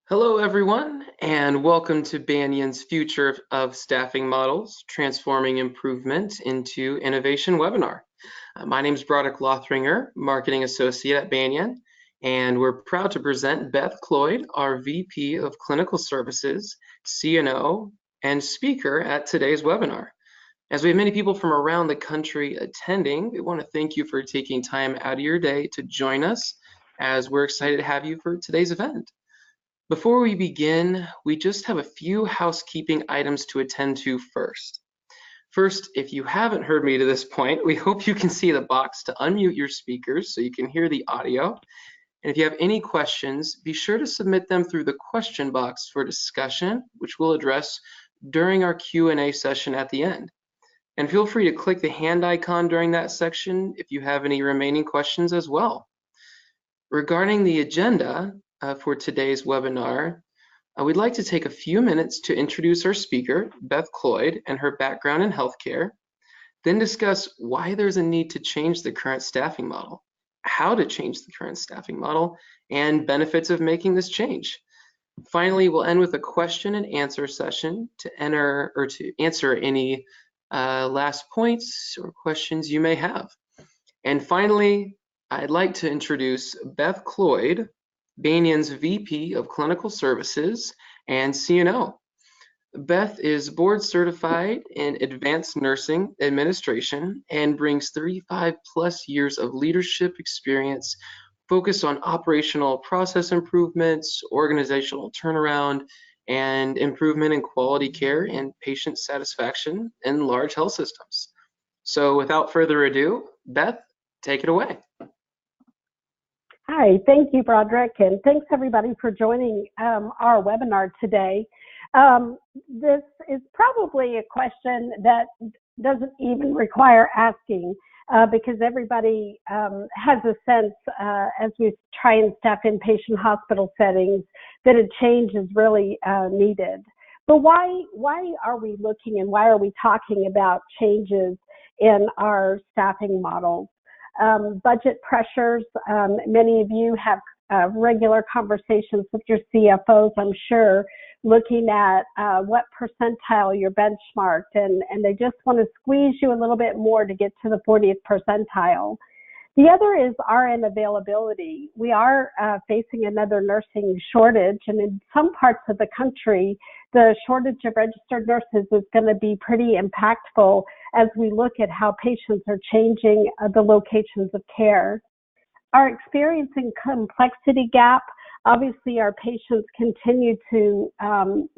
Hello, everyone, and welcome to Banyan's Future of Staffing Models, Transforming Improvement into Innovation webinar. My name is Broderick Lothringer, Marketing Associate at Banyan, and we're proud to present Beth Cloyd, our VP of Clinical Services, CNO, and speaker at today's webinar. As we have many people from around the country attending, we want to thank you for taking time out of your day to join us, as we're excited to have you for today's event. Before we begin, we just have a few housekeeping items to attend to first. First, if you haven't heard me to this point, we hope you can see the box to unmute your speakers so you can hear the audio. And if you have any questions, be sure to submit them through the question box for discussion, which we'll address during our Q&A session at the end. And feel free to click the hand icon during that section if you have any remaining questions as well. Regarding the agenda, for today's webinar, we'd like to take a few minutes to introduce our speaker, Beth Cloyd, and her background in healthcare, then discuss why there's a need to change the current staffing model, how to change the current staffing model, and benefits of making this change. Finally, we'll end with a question and answer session to answer any last points or questions you may have. And finally, I'd like to introduce Beth Cloyd, Banyan's VP of Clinical Services and CNO. Beth is board certified in advanced nursing administration and brings 35 plus years of leadership experience focused on operational process improvements, organizational turnaround, and improvement in quality care and patient satisfaction in large health systems. So without further ado, Beth, take it away. Hi, thank you, Broderick, and thanks everybody for joining our webinar today. This is probably a question that doesn't even require asking because everybody has a sense as we try and staff inpatient hospital settings that a change is really needed. But why are we looking and why are we talking about changes in our staffing models? Budget pressures. Many of you have regular conversations with your CFOs, I'm sure, looking at what percentile you're benchmarked, and they just want to squeeze you a little bit more to get to the 40th percentile. The other is RN availability. We are facing another nursing shortage, and in some parts of the country, the shortage of registered nurses is going to be pretty impactful as we look at how patients are changing the locations of care. Our experiencing complexity gap. Obviously, our patients continue to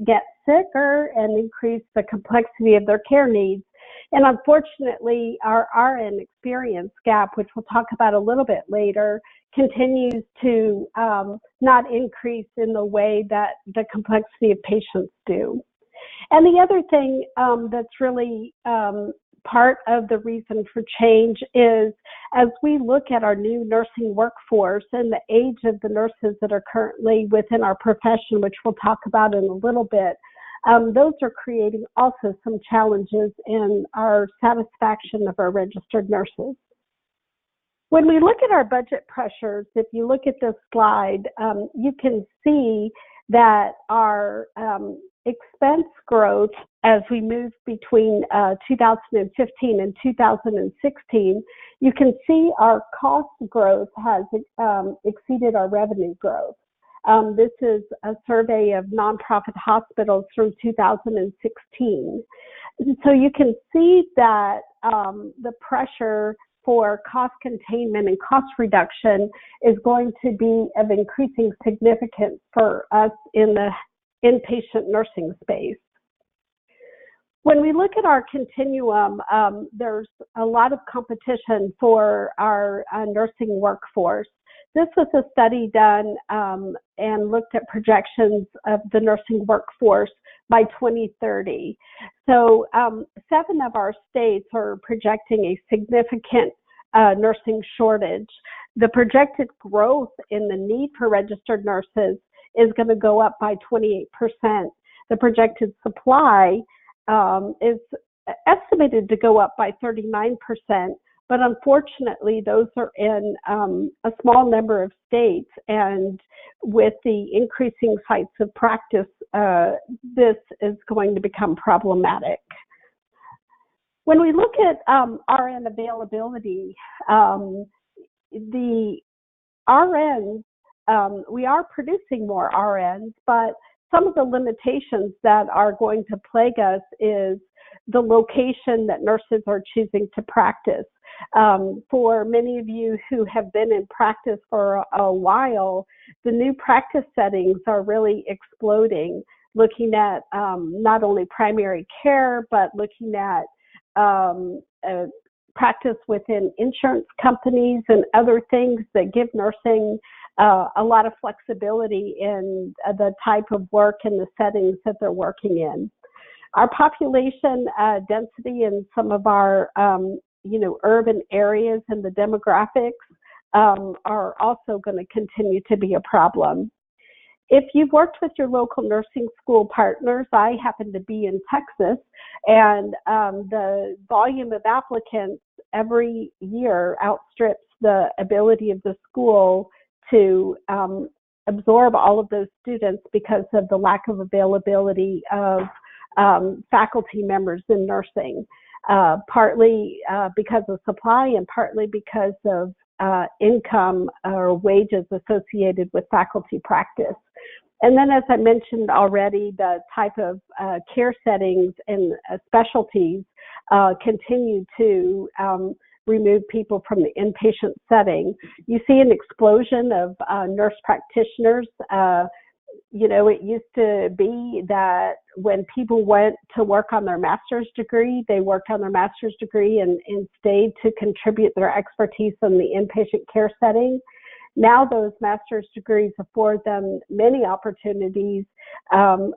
get sicker and increase the complexity of their care needs. And unfortunately, our RN experience gap, which we'll talk about a little bit later, continues to not increase in the way that the complexity of patients do. And the other thing that's really part of the reason for change is as we look at our new nursing workforce and the age of the nurses that are currently within our profession, which we'll talk about in a little bit, those are creating also some challenges in our satisfaction of our registered nurses. When we look at our budget pressures, if you look at this slide, you can see that our expense growth as we move between 2015 and 2016, you can see our cost growth has exceeded our revenue growth. This is a survey of nonprofit hospitals through 2016. So you can see that the pressure for cost containment and cost reduction is going to be of increasing significance for us in the inpatient nursing space. When we look at our continuum, there's a lot of competition for our nursing workforce. This was a study done and looked at projections of the nursing workforce by 2030. So 7 of our states are projecting a significant nursing shortage. The projected growth in the need for registered nurses is going to go up by 28%. The projected supply is estimated to go up by 39%, but unfortunately, those are in a small number of states, and with the increasing sites of practice, this is going to become problematic. When we look at RN availability, the RNs, we are producing more RNs, but some of the limitations that are going to plague us is the location that nurses are choosing to practice. For many of you who have been in practice for a while, the new practice settings are really exploding, looking at not only primary care, but looking at practice within insurance companies and other things that give nursing a lot of flexibility in the type of work and the settings that they're working in. Our population density in some of our urban areas and the demographics are also going to continue to be a problem. If you've worked with your local nursing school partners, I happen to be in Texas, and the volume of applicants every year outstrips the ability of the school to absorb all of those students because of the lack of availability of faculty members in nursing, partly because of supply and partly because of income or wages associated with faculty practice. And then, as I mentioned already, the type of care settings and specialties continue to remove people from the inpatient setting. You see an explosion of nurse practitioners. It used to be that when people went to work on their master's degree, they worked on their master's degree and stayed to contribute their expertise in the inpatient care setting. Now those master's degrees afford them many opportunities,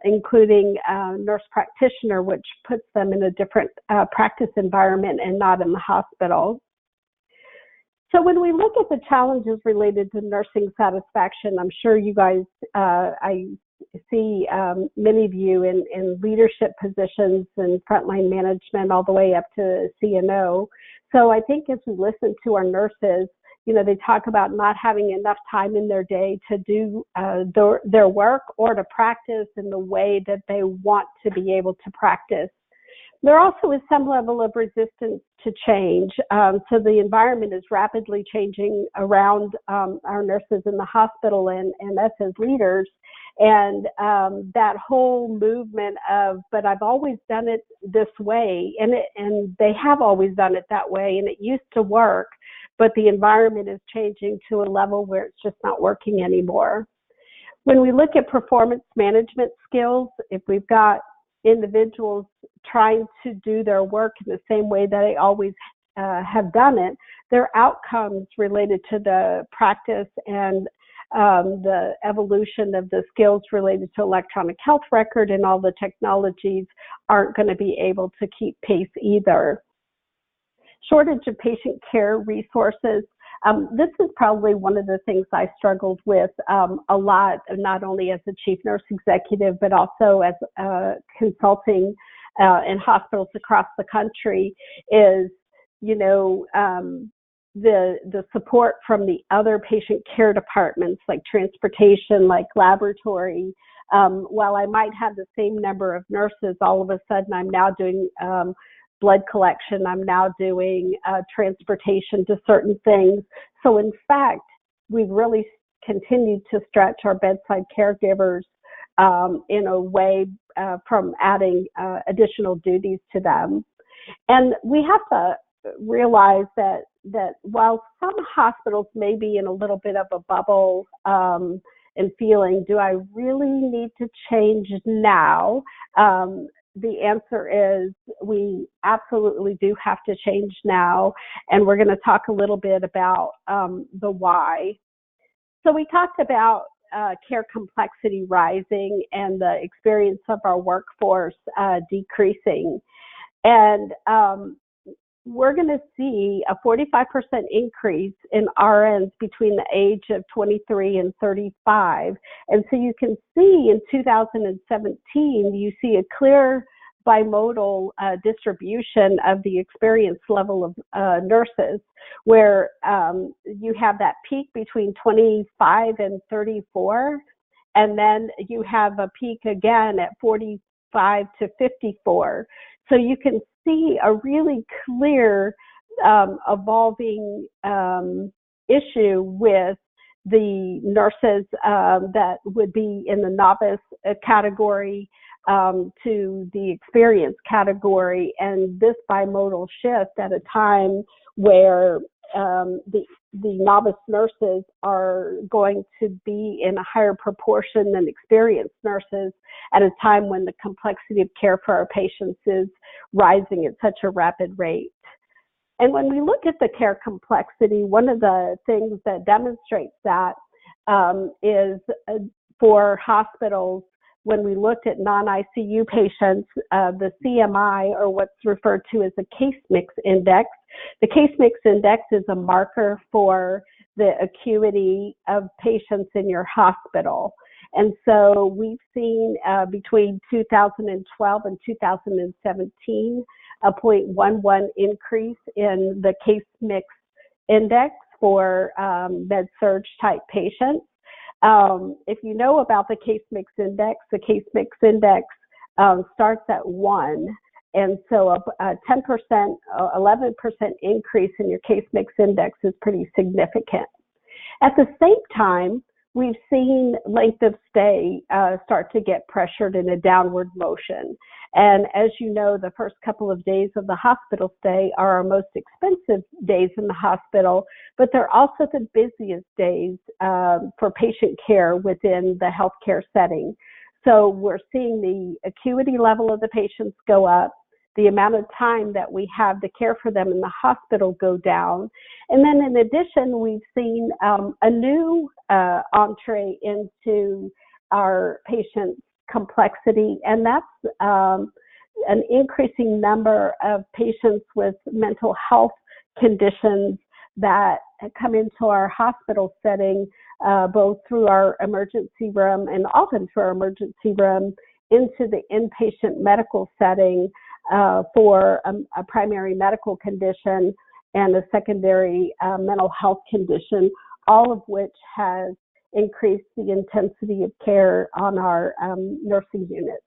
including nurse practitioner, which puts them in a different practice environment and not in the hospital. So when we look at the challenges related to nursing satisfaction, I'm sure you guys, I see many of you in leadership positions and frontline management all the way up to CNO. So I think as we listen to our nurses, they talk about not having enough time in their day to do their work or to practice in the way that they want to be able to practice. There also is some level of resistance to change. So the environment is rapidly changing around our nurses in the hospital and us as leaders. And that whole movement of, but I've always done it this way, and they have always done it that way, and it used to work, but the environment is changing to a level where it's just not working anymore. When we look at performance management skills, if we've got individuals trying to do their work in the same way that they always have done it, their outcomes related to the practice and the evolution of the skills related to electronic health record and all the technologies aren't going to be able to keep pace either. Shortage of patient care resources. This is probably one of the things I struggled with a lot, not only as a chief nurse executive, but also as consulting in hospitals across the country is, the support from the other patient care departments like transportation, like laboratory. While I might have the same number of nurses, all of a sudden I'm now doing blood collection, I'm now doing transportation to certain things. So in fact, we've really continued to stretch our bedside caregivers in a way from adding additional duties to them. And we have to realize that while some hospitals may be in a little bit of a bubble and feeling, do I really need to change now? The answer is we absolutely do have to change now, and we're going to talk a little bit about the why. So we talked about care complexity rising and the experience of our workforce decreasing, and we're going to see a 45% increase in RNs between the age of 23 and 35. And so you can see in 2017, you see a clear bimodal distribution of the experience level of nurses, where you have that peak between 25 and 34, and then you have a peak again at 45 to 54. So you can see a really clear evolving issue with the nurses that would be in the novice category to the experienced category, and this bimodal shift at a time where the novice nurses are going to be in a higher proportion than experienced nurses at a time when the complexity of care for our patients is rising at such a rapid rate. And when we look at the care complexity, one of the things that demonstrates that is for hospitals, when we looked at non-ICU patients, the CMI, or what's referred to as a case mix index. The case mix index is a marker for the acuity of patients in your hospital. And so we've seen between 2012 and 2017 a 0.11 increase in the case mix index for med-surg type patients. If you know about the case mix index starts at 1. And so a 10%, 11% increase in your case mix index is pretty significant. At the same time, we've seen length of stay start to get pressured in a downward motion. And as you know, the first couple of days of the hospital stay are our most expensive days in the hospital, but they're also the busiest days for patient care within the healthcare setting. So we're seeing the acuity level of the patients go up, the amount of time that we have to care for them in the hospital go down. And then in addition, we've seen a new entree into our patients' complexity, and that's an increasing number of patients with mental health conditions that come into our hospital setting, both through our emergency room and often through our emergency room into the inpatient medical setting for a primary medical condition and a secondary mental health condition, all of which has increased the intensity of care on our nursing units.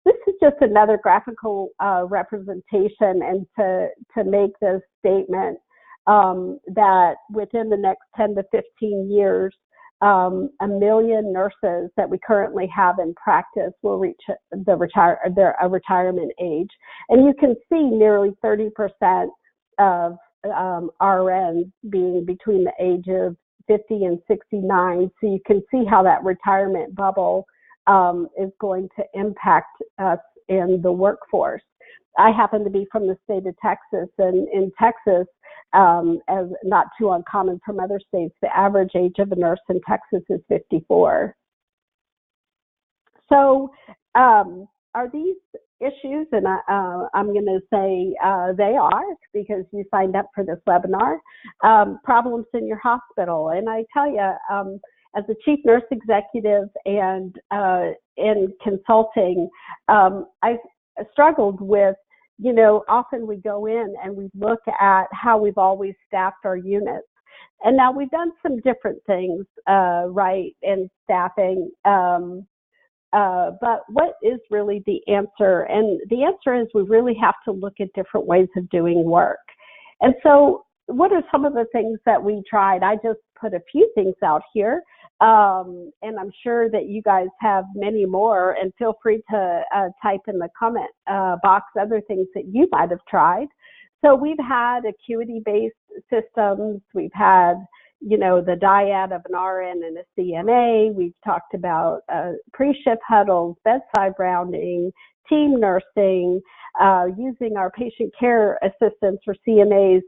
This is just another graphical representation, and to make this statement that within the next 10 to 15 years, 1 million nurses that we currently have in practice will reach their retirement age. And you can see nearly 30% of RNs being between the age of 50 and 69. So you can see how that retirement bubble is going to impact us in the workforce. I happen to be from the state of Texas, and in Texas, as not too uncommon from other states, the average age of a nurse in Texas is 54. So are these issues, and I'm going to say they are, because you signed up for this webinar, problems in your hospital. And I tell you, as a chief nurse executive and in consulting, I've struggled with, often we go in and we look at how we've always staffed our units. And now we've done some different things, right, in staffing. But what is really the answer? And the answer is we really have to look at different ways of doing work. And so what are some of the things that we tried? I just put a few things out here. And I'm sure that you guys have many more, and feel free to type in the comment box other things that you might have tried. So we've had acuity-based systems. We've had, the dyad of an RN and a CNA. We've talked about pre-shift huddles, bedside rounding, team nursing, using our patient care assistants or CNAs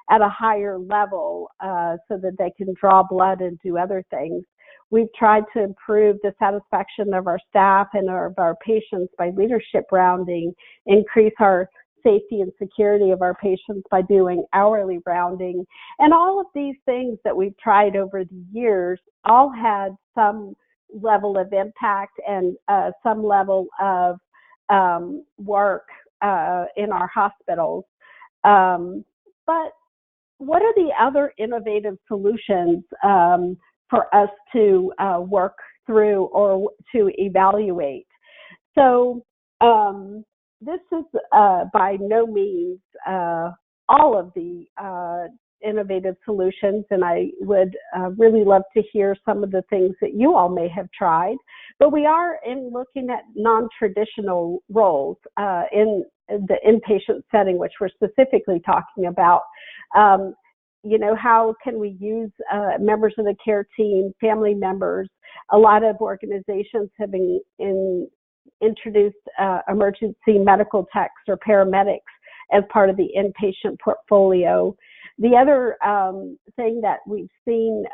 at a higher level so that they can draw blood and do other things. We've tried to improve the satisfaction of our staff and of our patients by leadership rounding, increase our safety and security of our patients by doing hourly rounding. And all of these things that we've tried over the years all had some level of impact and some level of work in our hospitals. But what are the other innovative solutions for us to work through or to evaluate? So this is by no means all of the innovative solutions, and I would really love to hear some of the things that you all may have tried. But we are looking at non-traditional roles in the inpatient setting, which we're specifically talking about. How can we use members of the care team, family members? A lot of organizations have introduced emergency medical techs or paramedics as part of the inpatient portfolio. The other thing that we've seen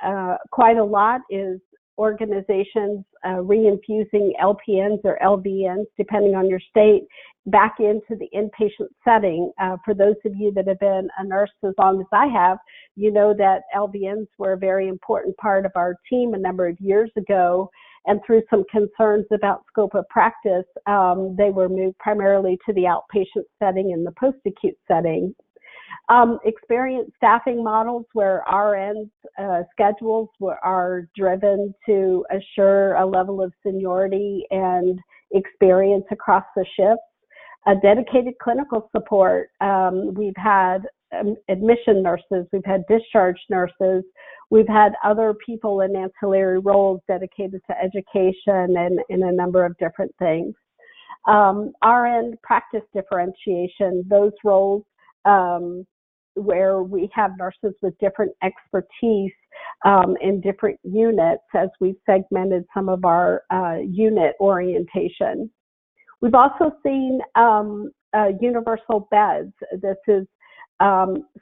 quite a lot is organizations reinfusing LPNs or LVNs, depending on your state, back into the inpatient setting. For those of you that have been a nurse as long as I have, you know that LVNs were a very important part of our team a number of years ago. And through some concerns about scope of practice, they were moved primarily to the outpatient setting and the post-acute setting. Experienced staffing models where RNs schedules are driven to assure a level of seniority and experience across the shifts. A dedicated clinical support. We've had admission nurses, we've had discharge nurses, we've had other people in ancillary roles dedicated to education and in a number of different things. RN practice differentiation, those roles where we have nurses with different expertise in different units as we've segmented some of our unit orientation. We've also seen universal beds. This is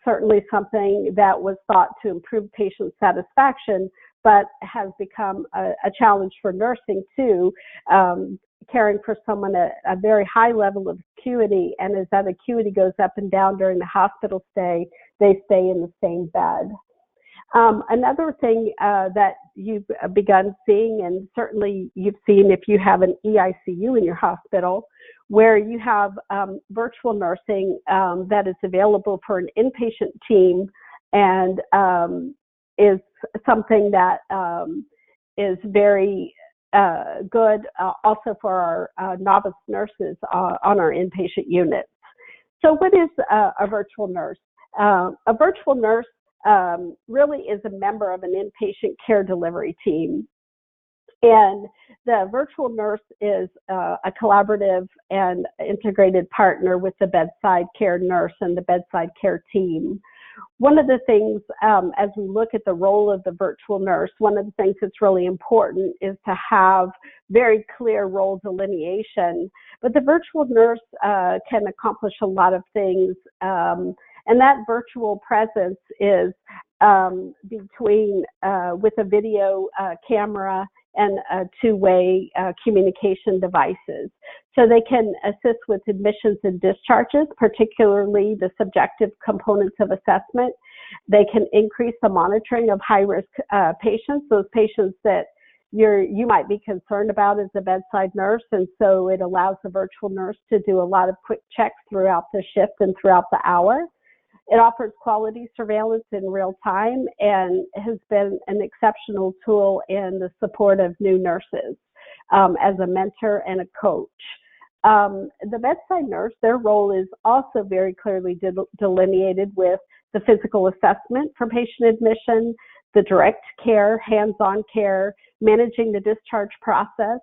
certainly something that was thought to improve patient satisfaction, but has become a challenge for nursing too, caring for someone at a very high level of acuity, and as that acuity goes up and down during the hospital stay, they stay in the same bed. Another thing that you've begun seeing, and certainly you've seen if you have an EICU in your hospital, where you have virtual nursing that is available for an inpatient team and is something that is very good also for our novice nurses on our inpatient units. So what is a virtual nurse? A virtual nurse really is a member of an inpatient care delivery team. And the virtual nurse is a collaborative and integrated partner with the bedside care nurse and the bedside care team. One of the things, as we look at the role of the virtual nurse, one of the things that's really important is to have very clear role delineation. But the virtual nurse can accomplish a lot of things, and that virtual presence is between with a video camera and two-way communication devices. So they can assist with admissions and discharges, particularly the subjective components of assessment. They can increase the monitoring of high-risk patients, those patients that you might be concerned about as a bedside nurse, and so it allows the virtual nurse to do a lot of quick checks throughout the shift and throughout the hour. It offers quality surveillance in real time and has been an exceptional tool in the support of new nurses as a mentor and a coach. The bedside nurse, their role is also very clearly delineated with the physical assessment for patient admission, the direct care, hands-on care, managing the discharge process,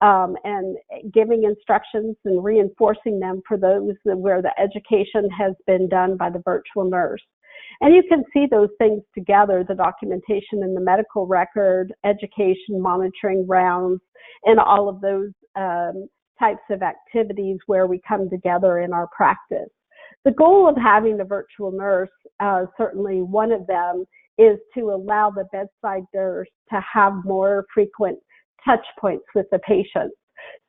and giving instructions and reinforcing them for those where the education has been done by the virtual nurse. And you can see those things together, the documentation in the medical record, education, monitoring rounds, and all of those types of activities where we come together in our practice. The goal of having the virtual nurse, certainly one of them, is to allow the bedside nurse to have more frequent touch points with the patients.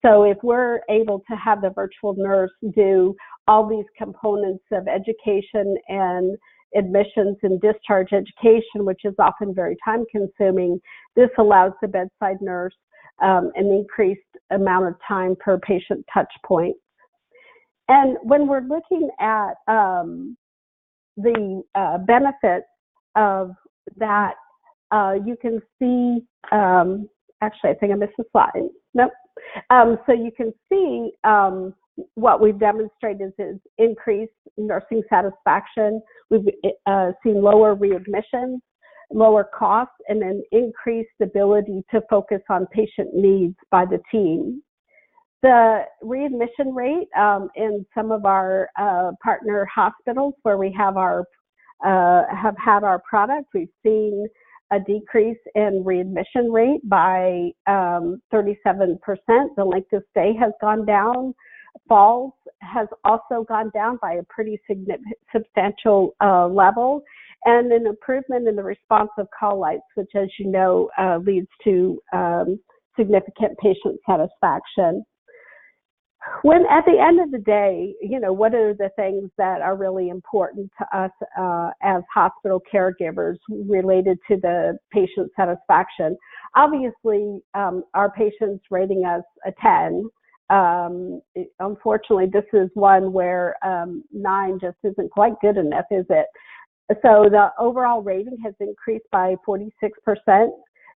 So if we're able to have the virtual nurse do all these components of education and admissions and discharge education, which is often very time consuming, this allows the bedside nurse an increased amount of time per patient touch point. And when we're looking at the benefits of that, you can see, actually, I think I missed a slide. Nope. So you can see what we've demonstrated is increased nursing satisfaction. We've seen lower readmissions, lower costs, and an increased ability to focus on patient needs by the team. The readmission rate in some of our partner hospitals where we have had our product, we've seen a decrease in readmission rate by 37%. The length of stay has gone down. Falls has also gone down by a pretty substantial level, and an improvement in the response of call lights, which, as you know, leads to significant patient satisfaction. When at the end of the day, what are the things that are really important to us as hospital caregivers related to the patient satisfaction? Obviously, our patients rating us a 10. Unfortunately, this is one where 9 just isn't quite good enough, is it? So the overall rating has increased by 46%.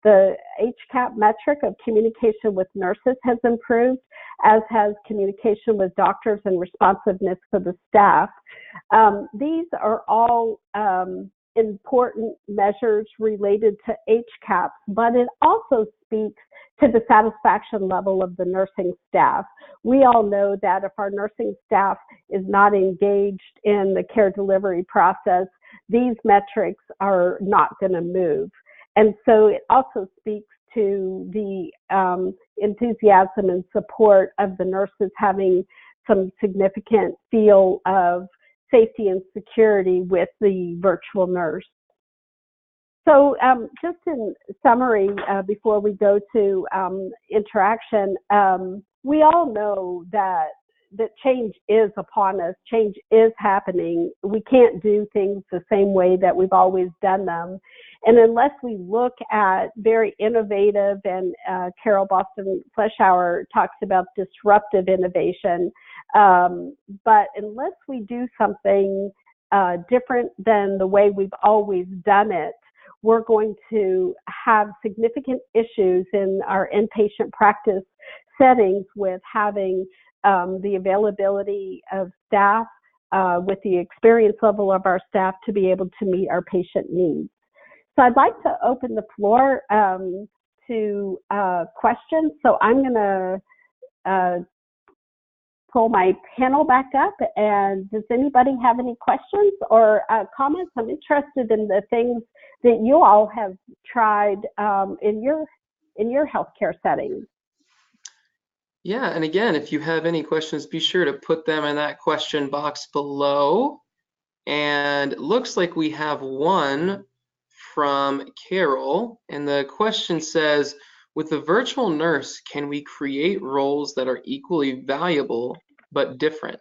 The HCAP metric of communication with nurses has improved, as has communication with doctors and responsiveness for the staff. These are all important measures related to HCAP, but it also speaks to the satisfaction level of the nursing staff. We all know that if our nursing staff is not engaged in the care delivery process, these metrics are not going to move. And so it also speaks to the enthusiasm and support of the nurses having some significant feel of safety and security with the virtual nurse. So just in summary, before we go to interaction, we all know that change is upon us. Change is happening. We can't do things the same way that we've always done them. And unless we look at very innovative, and Carol Boston Fleshauer talks about disruptive innovation, but unless we do something different than the way we've always done it, we're going to have significant issues in our inpatient practice settings with having the availability of staff with the experience level of our staff to be able to meet our patient needs. So I'd like to open the floor to questions. So I'm going to pull my panel back up, and does anybody have any questions or comments? I'm interested in the things that you all have tried in your healthcare settings. Yeah, and again, if you have any questions, be sure to put them in that question box below. And it looks like we have one from Carol, and the question says, with the virtual nurse, can we create roles that are equally valuable but different?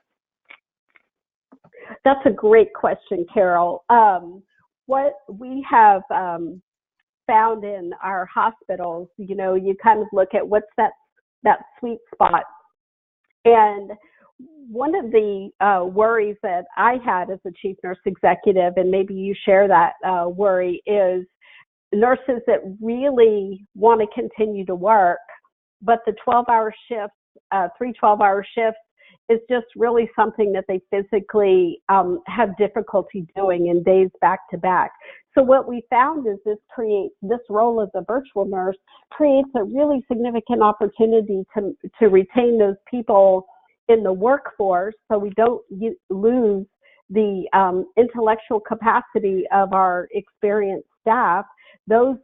That's a great question, Carol. What we have found in our hospitals, you kind of look at what's that sweet spot. And one of the worries that I had as a chief nurse executive, and maybe you share that worry, is nurses that really want to continue to work, but the 12-hour shifts, 3 12-hour shifts, is just really something that they physically have difficulty doing in days back to back. So what we found is this role as a virtual nurse creates a really significant opportunity to retain those people in the workforce, so we don't lose the intellectual capacity of our experienced staff. Those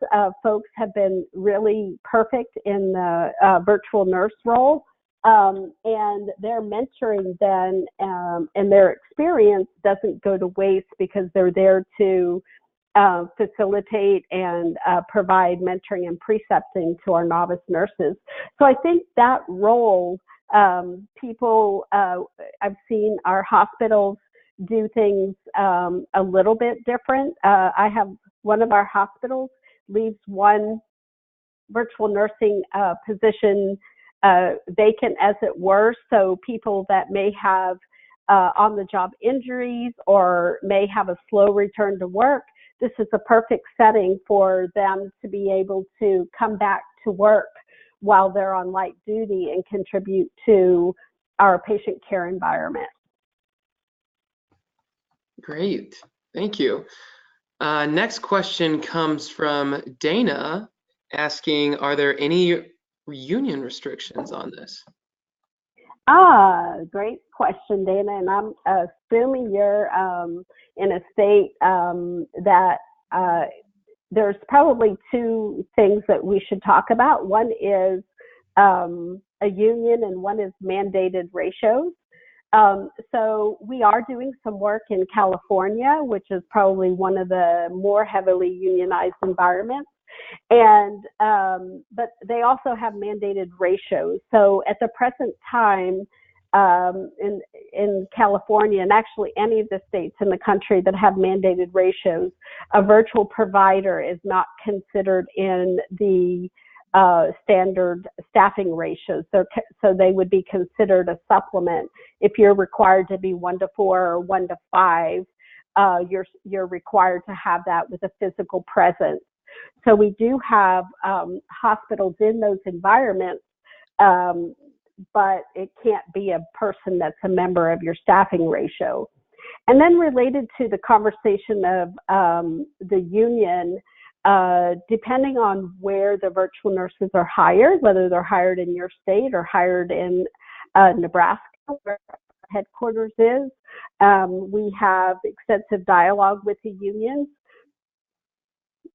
folks have been really perfect in the virtual nurse role. And their mentoring then and their experience doesn't go to waste because they're there to facilitate and provide mentoring and precepting to our novice nurses. So I think that role, I've seen our hospitals do things a little bit different. I have one of our hospitals leaves one virtual nursing position vacant, as it were, so people that may have on-the-job injuries or may have a slow return to work, this is a perfect setting for them to be able to come back to work while they're on light duty and contribute to our patient care environment. Great, thank you. Next question comes from Dana asking, are there any union restrictions on this? Great question, Dana. And I'm assuming you're in a state that there's probably two things that we should talk about. One is a union and one is mandated ratios. So we are doing some work in California, which is probably one of the more heavily unionized environments. And but they also have mandated ratios. So at the present time, in California and actually any of the states in the country that have mandated ratios, a virtual provider is not considered in the standard staffing ratios. So they would be considered a supplement. If you're required to be 1 to 4 or 1 to 5, you're required to have that with a physical presence. So we do have hospitals in those environments, but it can't be a person that's a member of your staffing ratio. And then related to the conversation of the union, depending on where the virtual nurses are hired, whether they're hired in your state or hired in Nebraska, where our headquarters is, we have extensive dialogue with the unions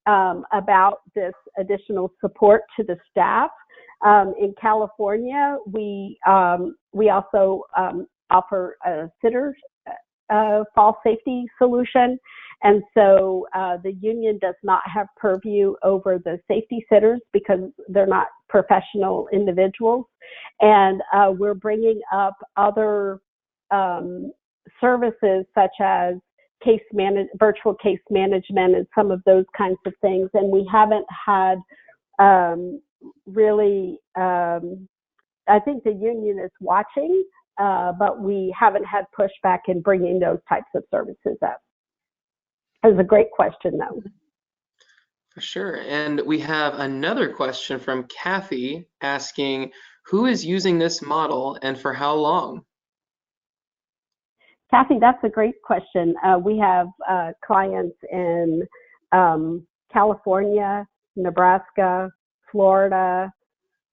about this additional support to the staff. In California, we also offer a sitter fall safety solution, and so the union does not have purview over the safety sitters because they're not professional individuals. And we're bringing up other services such as virtual case management and some of those kinds of things. And we haven't had really, I think the union is watching, but we haven't had pushback in bringing those types of services up. That's a great question, though. For sure. And we have another question from Kathy asking, who is using this model and for how long? Kathy, that's a great question. We have clients in California, Nebraska, Florida,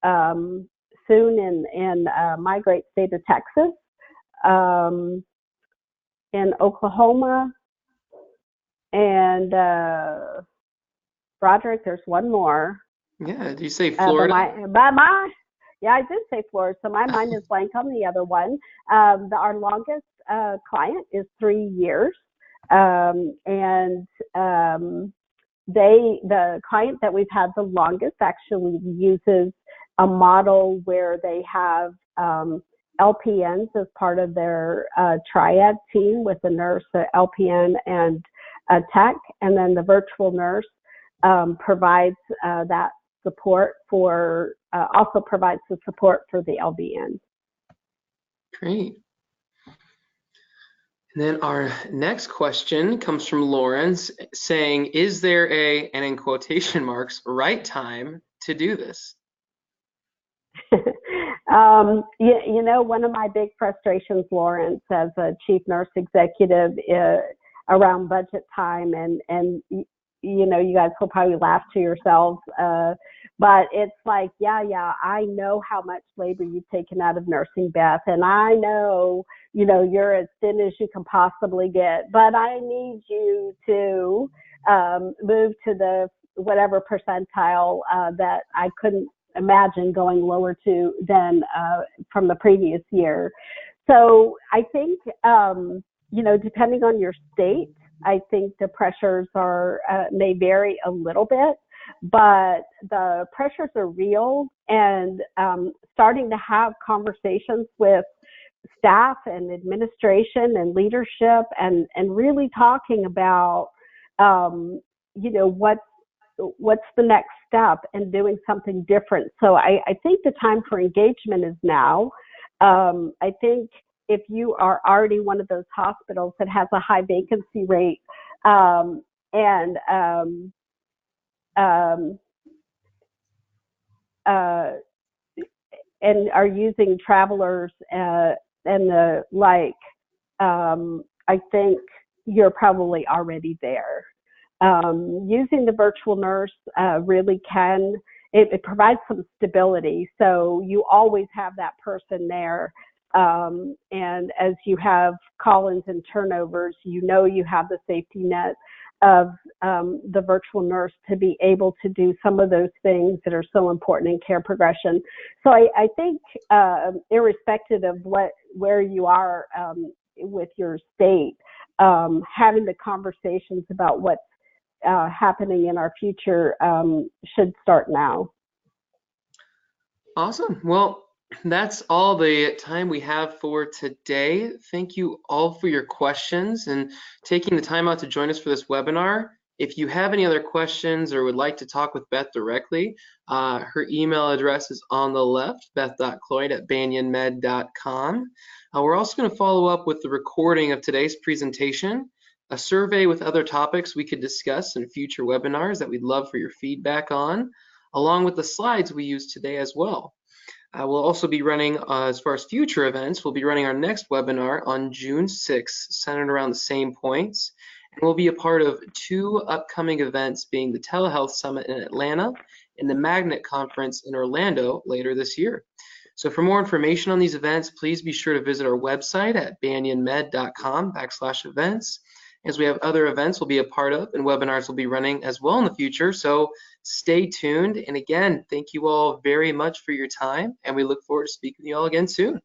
soon in my great state of Texas, in Oklahoma, and Broderick, there's one more. Yeah, did you say Florida? Yeah, I did say Florida, so my mind is blank on the other one. Our longest client is 3 years, and the client that we've had the longest actually uses a model where they have LPNs as part of their triad team with a nurse, an LPN, and a tech, and then the virtual nurse provides that support for, also provides the support for the LVN. Great. And then our next question comes from Lawrence saying, is there a, and in quotation marks, right time to do this? You know, one of my big frustrations, Lawrence, as a chief nurse executive around budget time, and you know, you guys will probably laugh to yourselves, but it's like, yeah, I know how much labor you've taken out of nursing, Beth, and I know, you know, you're as thin as you can possibly get, but I need you to move to the whatever percentile that I couldn't imagine going lower to than from the previous year. So I think, you know, depending on your state, I think the pressures are may vary a little bit, but the pressures are real, and starting to have conversations with staff and administration and leadership, and really talking about, you know, what's the next step and doing something different. So I think the time for engagement is now. I think if you are already one of those hospitals that has a high vacancy rate, and um, uh, and are using travelers and the like, I think you're probably already there. Using the virtual nurse really can, it provides some stability. So you always have that person there. And as you have call-ins and turnovers, you know you have the safety net of the virtual nurse to be able to do some of those things that are so important in care progression. So I think irrespective of where you are with your state, having the conversations about what's happening in our future should start now. Awesome. Well, that's all the time we have for today. Thank you all for your questions and taking the time out to join us for this webinar. If you have any other questions or would like to talk with Beth directly, her email address is on the left, beth.cloyd@banyanmed.com. We're also going to follow up with the recording of today's presentation, a survey with other topics we could discuss in future webinars that we'd love for your feedback on, along with the slides we used today as well. We'll also be running, as far as future events, we'll be running our next webinar on June 6th, centered around the same points. And we'll be a part of 2 upcoming events, being the Telehealth Summit in Atlanta and the Magnet Conference in Orlando later this year. So for more information on these events, please be sure to visit our website at banyanmed.com/events. As we have other events we'll be a part of and webinars we'll be running as well in the future. So stay tuned. And again, thank you all very much for your time, and we look forward to speaking with you all again soon.